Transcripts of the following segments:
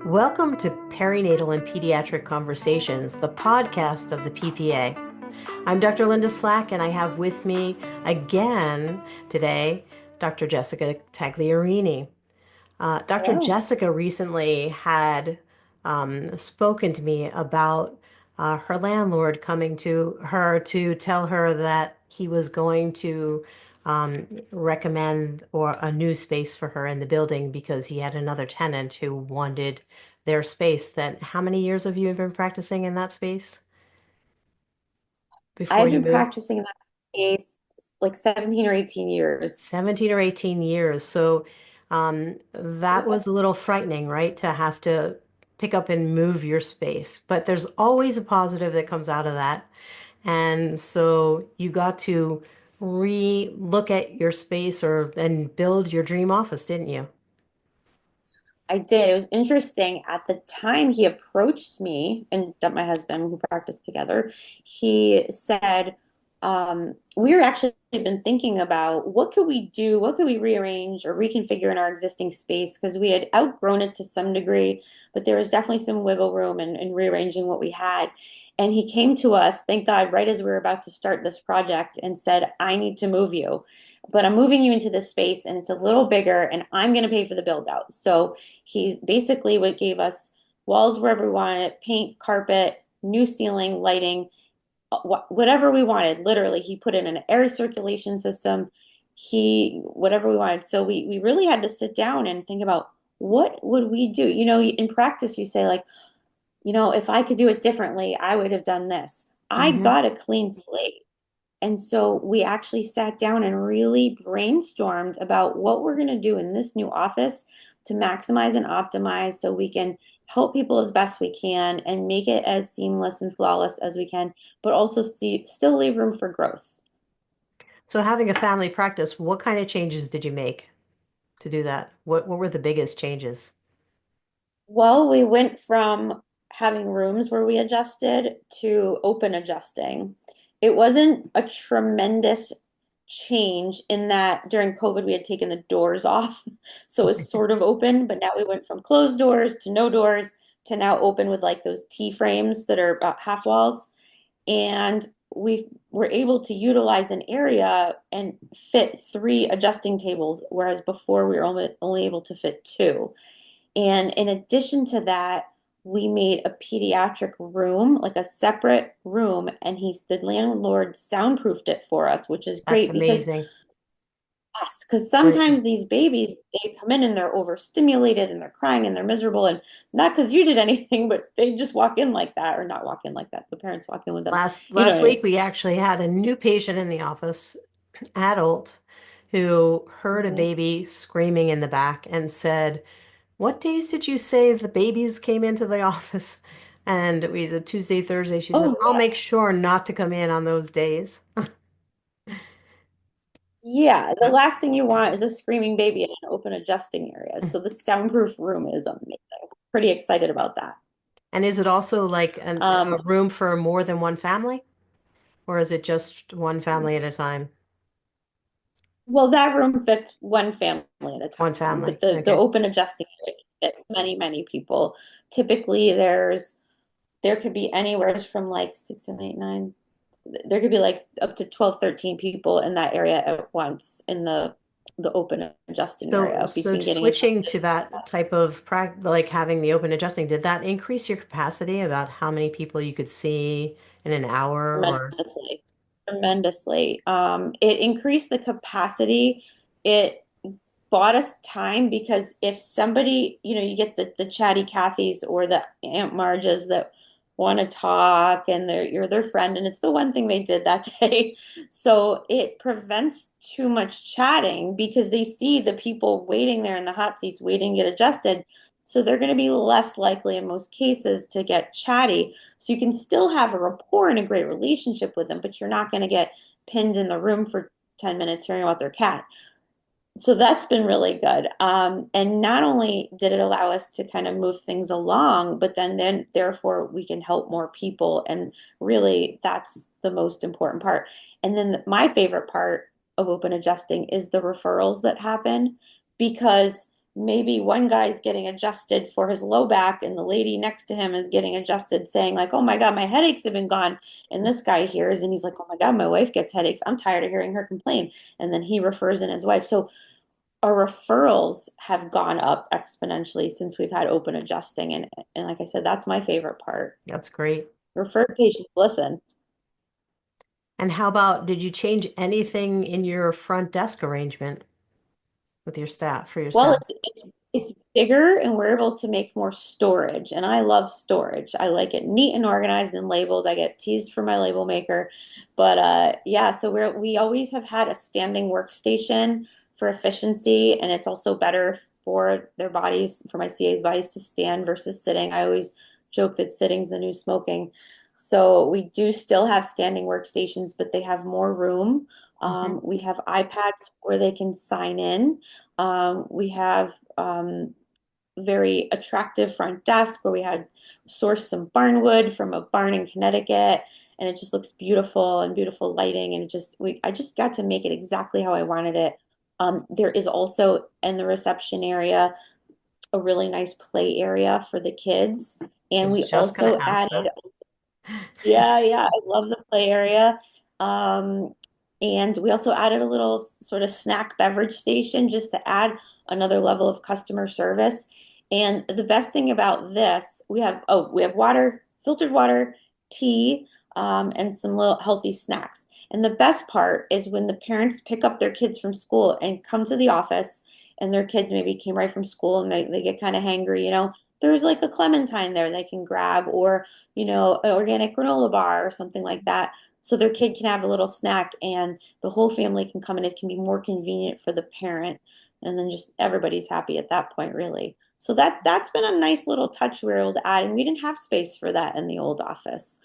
Welcome to Perinatal and Pediatric Conversations, the podcast of the PPA. I'm Dr. Linda Slack, and I have with me again today Dr. Jessica Tagliarini. Dr. Hello. Jessica recently had spoken to me about her landlord coming to her to tell her that he was going to recommend or a new space for her in the building because he had another tenant who wanted their space. That how many years have you been practicing in that space before I've you been moved? practicing in that case like 17 or 18 years. 17 or 18 years. So that Yeah. was a little frightening, right? To have to pick up and move your space. But there's always a positive that comes out of that. And so you got to re-look at your space or and build your dream office, didn't you? I did. It was interesting. At the time he approached me and my husband, who practiced together, he said, we were actually been thinking about what could we do, what could we rearrange or reconfigure in our existing space because we had outgrown it to some degree, but there was definitely some wiggle room in rearranging what we had. And he came to us, thank God, right as we were about to start this project and said, I need to move you, but I'm moving you into this space and it's a little bigger and I'm going to pay for the build out. So he basically what gave us walls wherever we wanted, paint, carpet, new ceiling, lighting, whatever we wanted. Literally, he put in an air circulation system. He whatever we wanted. So we really had to sit down and think about what would we do. You know, in practice, you say like, if I could do it differently, I would have done this. I Hmm. got a clean slate. And so we actually sat down and really brainstormed about what we're going to do in this new office to maximize and optimize so we can help people as best we can and make it as seamless and flawless as we can, but also still leave room for growth. So having a family practice, what kind of changes did you make to do that? What were the biggest changes? Well, we went from having rooms where we adjusted to open adjusting. It wasn't a tremendous change in that during COVID we had taken the doors off. So it was sort of open, but now we went from closed doors to no doors to now open with like those T frames that are about half walls. And we were able to utilize an area and fit three adjusting tables, whereas before we were only able to fit two. And in addition to that, we made a pediatric room, like a separate room, and the landlord soundproofed it for us, which is That's great because amazing. yes, because Right. sometimes these babies they come in and they're overstimulated and they're crying and they're miserable and not because you did anything, but they just walk in like that or not walk in like that. The parents walk in with them. Last You know last what I mean? week we actually had a new patient in the office, adult, who heard a Mhm. baby screaming in the back and said, "What days did you say the babies came into the office?" And we said Tuesday, Thursday. She said, Oh, "I'll make sure not to come in on those days." yeah, the last thing you want is a screaming baby in an open adjusting area. So the soundproof room is amazing. Pretty excited about that. And is it also like a Um, room for more than one family, or is it just one family at a time? well, that room fits one family at a One time, family. but the Okay. open adjusting area can fit many people. Typically, there could be anywhere from like six, seven, eight, nine. There could be like up to 12, 13 people in that area at once in the open adjusting So, area so between getting switching adjusted. to that type of practice, like having the open adjusting, did that increase your capacity about how many people you could see in an hour or? Tremendously, tremendously. It increased the capacity. It bought us time because if somebody, you get the chatty Cathys or the Aunt Marges that want to talk and you're their friend, and it's the one thing they did that day. So it prevents too much chatting because they see the people waiting there in the hot seats waiting to get adjusted. So they're going to be less likely in most cases to get chatty. So you can still have a rapport and a great relationship with them, but you're not going to get pinned in the room for 10 minutes hearing about their cat. So that's been really good. And not only did it allow us to kind of move things along, but then therefore we can help more people. And really, that's the most important part. And then my favorite part of open adjusting is the referrals that happen because maybe one guy's getting adjusted for his low back and the lady next to him is getting adjusted saying like, "Oh my God, my headaches have been gone." And this guy hears and he's like, "Oh my God, my wife gets headaches. I'm tired of hearing her complain." And then he refers in his wife. So our referrals have gone up exponentially since we've had open adjusting. And like I said, that's my favorite part. That's great. Referred patients listen. And how about, did you change anything in your front desk arrangement with your staff, for your Well, staff? it's bigger and we're able to make more storage. And I love storage. I like it neat and organized and labeled. I get teased for my label maker. But yeah, so we always have had a standing workstation for efficiency, and it's also better for their bodies, for my CA's bodies to stand versus sitting. I always joke that sitting's the new smoking. So we do still have standing workstations, but they have more room. Hmm. We have iPads where they can sign in. We have very attractive front desk where we had sourced some barnwood from a barn in Connecticut, and it just looks beautiful and beautiful lighting, and I just got to make it exactly how I wanted it. There is also in the reception area a really nice play area for the kids, I and was we just gonna also ask added that. yeah, yeah, I love the play area. Um, and we also added a little sort of snack beverage station just to add another level of customer service. And the best thing about this, we have water, filtered water, tea, and some little healthy snacks. And the best part is when the parents pick up their kids from school and come to the office, and their kids maybe came right from school and they get kind of hangry, there's like a clementine there they can grab, or an organic granola bar or something like that. So their kid can have a little snack and the whole family can come and it can be more convenient for the parent. And then just everybody's happy at that point, really. So that's been a nice little touch we were able to add. And we didn't have space for that in the old office.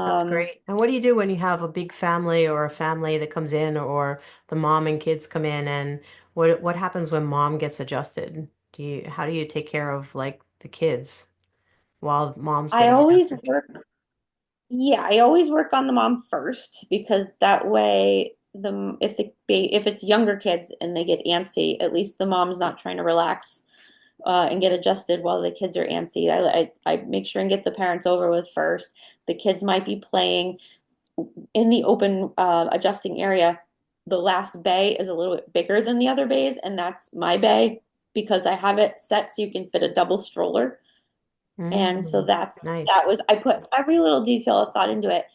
That's Um, great. And what do you do when you have a big family or a family that comes in, or the mom and kids come in, and what happens when mom gets adjusted? How do you take care of like the kids while mom's I getting always adjusted? work Yeah, I always work on the mom first because that way if it's younger kids and they get antsy, at least the mom's not trying to relax and get adjusted while the kids are antsy. I make sure and get the parents over with first. The kids might be playing in the open adjusting area. The last bay is a little bit bigger than the other bays, and that's my bay because I have it set so you can fit a double stroller. And so Mm, that nice. was, I put every little detail of thought into it.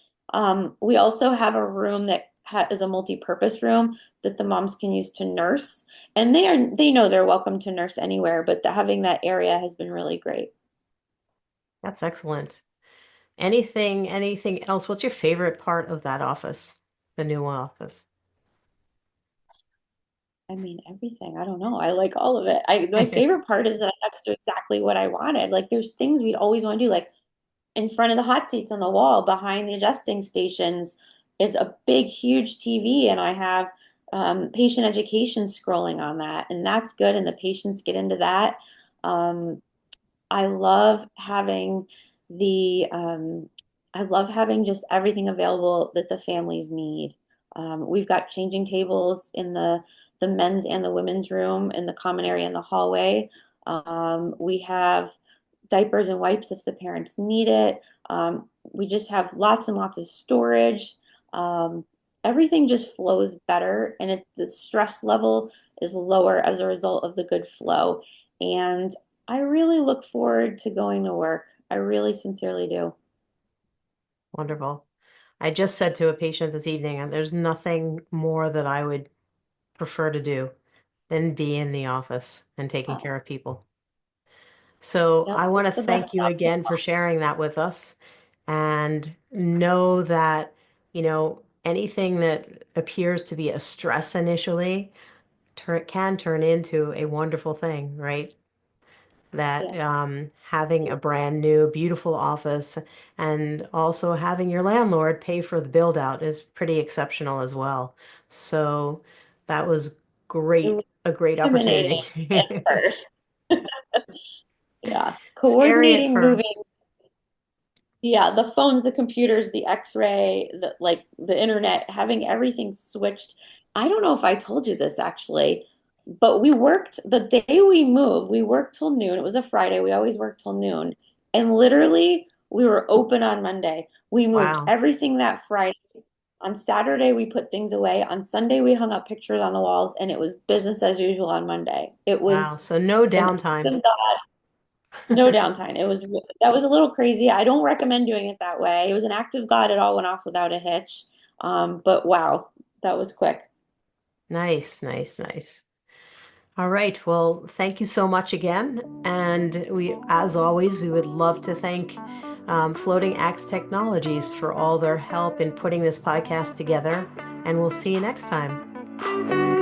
We also have a room that is a multi-purpose room that the moms can use to nurse, and they know they're welcome to nurse anywhere, but having that area has been really great. That's excellent. Anything else? What's your favorite part of that office, the new office? I mean, everything. I don't know. I like all of it. My favorite part is that I got to do exactly what I wanted. Like there's things we'd always want to do, like in front of the hot seats on the wall behind the adjusting stations is a big, huge TV, and I have patient education scrolling on that, and that's good. And the patients get into that. Um, I love having the I love having just everything available that the families need. We've got changing tables in the men's and the women's room in the common area in the hallway. We have diapers and wipes if the parents need it. We just have lots and lots of storage. Um, Everything just flows better, and the stress level is lower as a result of the good flow. And I really look forward to going to work. I really sincerely do. Wonderful. I just said to a patient this evening, and there's nothing more that I would prefer to do than be in the office and taking care Oh, of people. So I yep, want to it's the best thank you option. again for sharing that with us, and know that, anything that appears to be a stress initially can turn into a wonderful thing, right? That Yeah. having a brand new, beautiful office and also having your landlord pay for the build out is pretty exceptional as well. So that was It was a great opportunity. intimidating at first. Yeah. Scary at Coordinating first. moving. Yeah, the phones, the computers, the X-ray, the internet, having everything switched. I don't know if I told you this actually, but we worked the day we moved, we worked till noon. It was a Friday. We always work till noon. And literally, we were open on Monday. We moved Wow. everything that Friday. On Saturday, we put things away. On Sunday, we hung up pictures on the walls, and it was business as usual on Monday. It Wow. was So no an act downtime. of God, no downtime. That was a little crazy. I don't recommend doing it that way. It was an act of God. It all went off without a hitch. But wow, that was quick. Nice, nice, nice. All right. Well, thank you so much again. And as always, we would love to thank Floating Axe Technologies for all their help in putting this podcast together. And we'll see you next time.